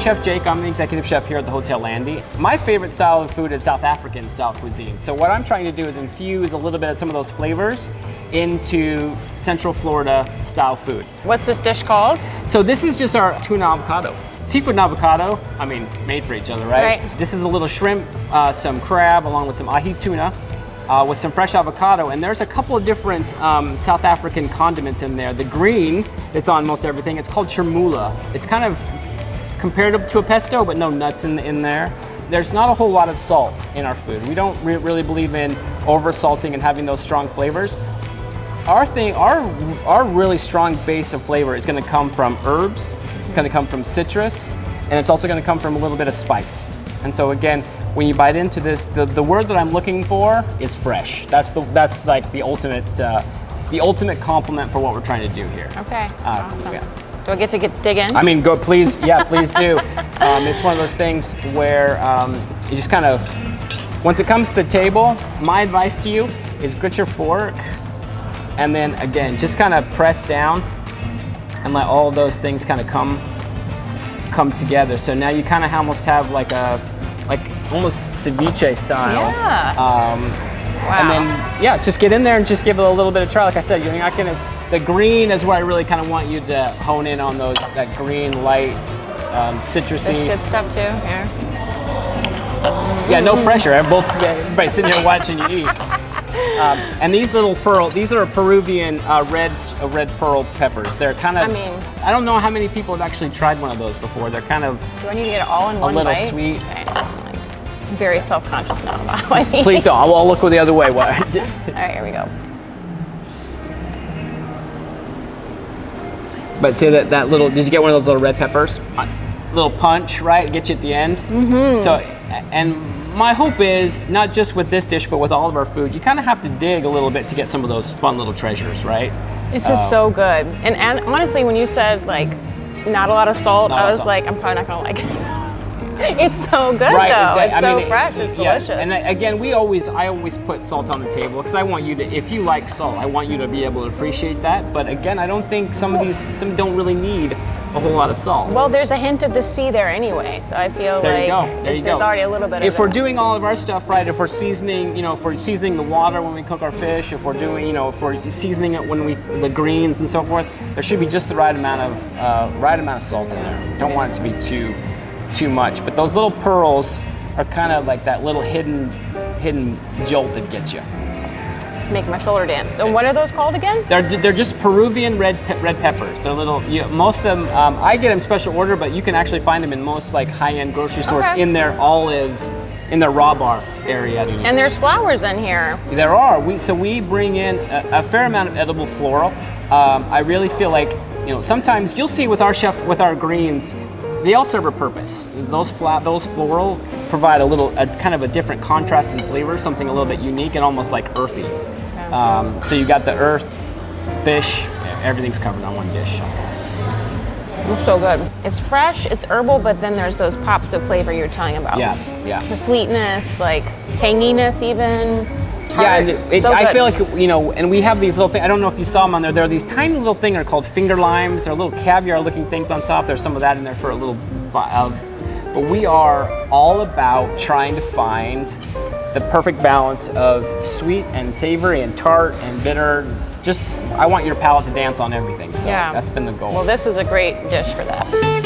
Chef Jake. I'm the executive chef here at the Hotel Landy. My favorite style of food is South African style cuisine. So what I'm trying to do is infuse a little bit of some of those flavors into Central Florida style food. What's this dish called? So this is just our tuna avocado. Seafood and avocado, I mean, made for each other, right? This is a little shrimp, some crab, along with some ahi tuna, with some fresh avocado. And there's a couple of different South African condiments in there. The green that's on most everything, it's called chermoula. It's kind of compared to a pesto, but no nuts in there. There's not a whole lot of salt in our food. We don't really believe in over salting and having those strong flavors. Our really strong base of flavor is gonna come from herbs, gonna come from citrus, and it's also gonna come from a little bit of spice. And so again, when you bite into this, the word that I'm looking for is fresh. That's like the ultimate compliment for what we're trying to do here. Okay, awesome. Yeah. Do I get to dig in? I mean, go, please, yeah, please do. It's one of those things where you just kind of, once it comes to the table, my advice to you is get your fork, and then again, just kind of press down and let all of those things kind of come together. So now you kind of almost have like almost ceviche style. Yeah. Wow. And then, yeah, just get in there and just give it a little bit of try. Like I said, you're not gonna, the green is where I really kind of want you to hone in on that green, light, citrusy. That's good stuff too, yeah. Yeah, no pressure. Everybody sitting here watching you eat. And these little these are Peruvian red pearl peppers. They're kind of, I don't know how many people have actually tried one of those before. They're kind of, do I need to get it all in one bite? A little sweet. Okay. I'm very self-conscious now about how I eat. Please don't, I'll look the other way. All right, here we go. But see that little, did you get one of those little red peppers? Little punch, right? Get you at the end. Mm-hmm. So, and my hope is, not just with this dish, but with all of our food, you kind of have to dig a little bit to get some of those fun little treasures, right? It's just so good. And honestly, when you said like, not a lot of salt, I was like, I'm probably not gonna like it. It's so good though. It's so fresh, it's delicious. And again, I always put salt on the table because I want you to, if you like salt, I want you to be able to appreciate that. But again, I don't think some don't really need a whole lot of salt. Well, there's a hint of the sea there anyway, so I feel there's already a little bit of If we're doing all of our stuff right, if we're seasoning, if we're seasoning the water when we cook our fish, if we're doing, if we're seasoning it when the greens and so forth, there should be just the right amount of salt in there. Don't want it to be too much. But those little pearls are kind of like that little hidden jolt that gets you. Make my shoulder dance. And what are those called again? They're just Peruvian red peppers. They're little. Most of them, I get them special order, but you can actually find them in most like high-end grocery stores in their raw bar area. And there's flowers in here. There are. We bring in a fair amount of edible floral. I really feel like sometimes you'll see with our greens, they all serve a purpose. Those floral provide a kind of a different contrast and flavor, something a little bit unique and almost like earthy. So you got the earth, fish, everything's covered on one dish. It's so good. It's fresh, it's herbal, but then there's those pops of flavor you're telling about. Yeah. The sweetness, like tanginess even. Tart. Yeah, I feel like, and we have these little things, I don't know if you saw them on there, there are these tiny little things, they're called finger limes, they're little caviar looking things on top, there's some of that in there for a little, but we are all about trying to find the perfect balance of sweet and savory and tart and bitter. I want your palate to dance on everything, so that's been the goal. Well, this was a great dish for that.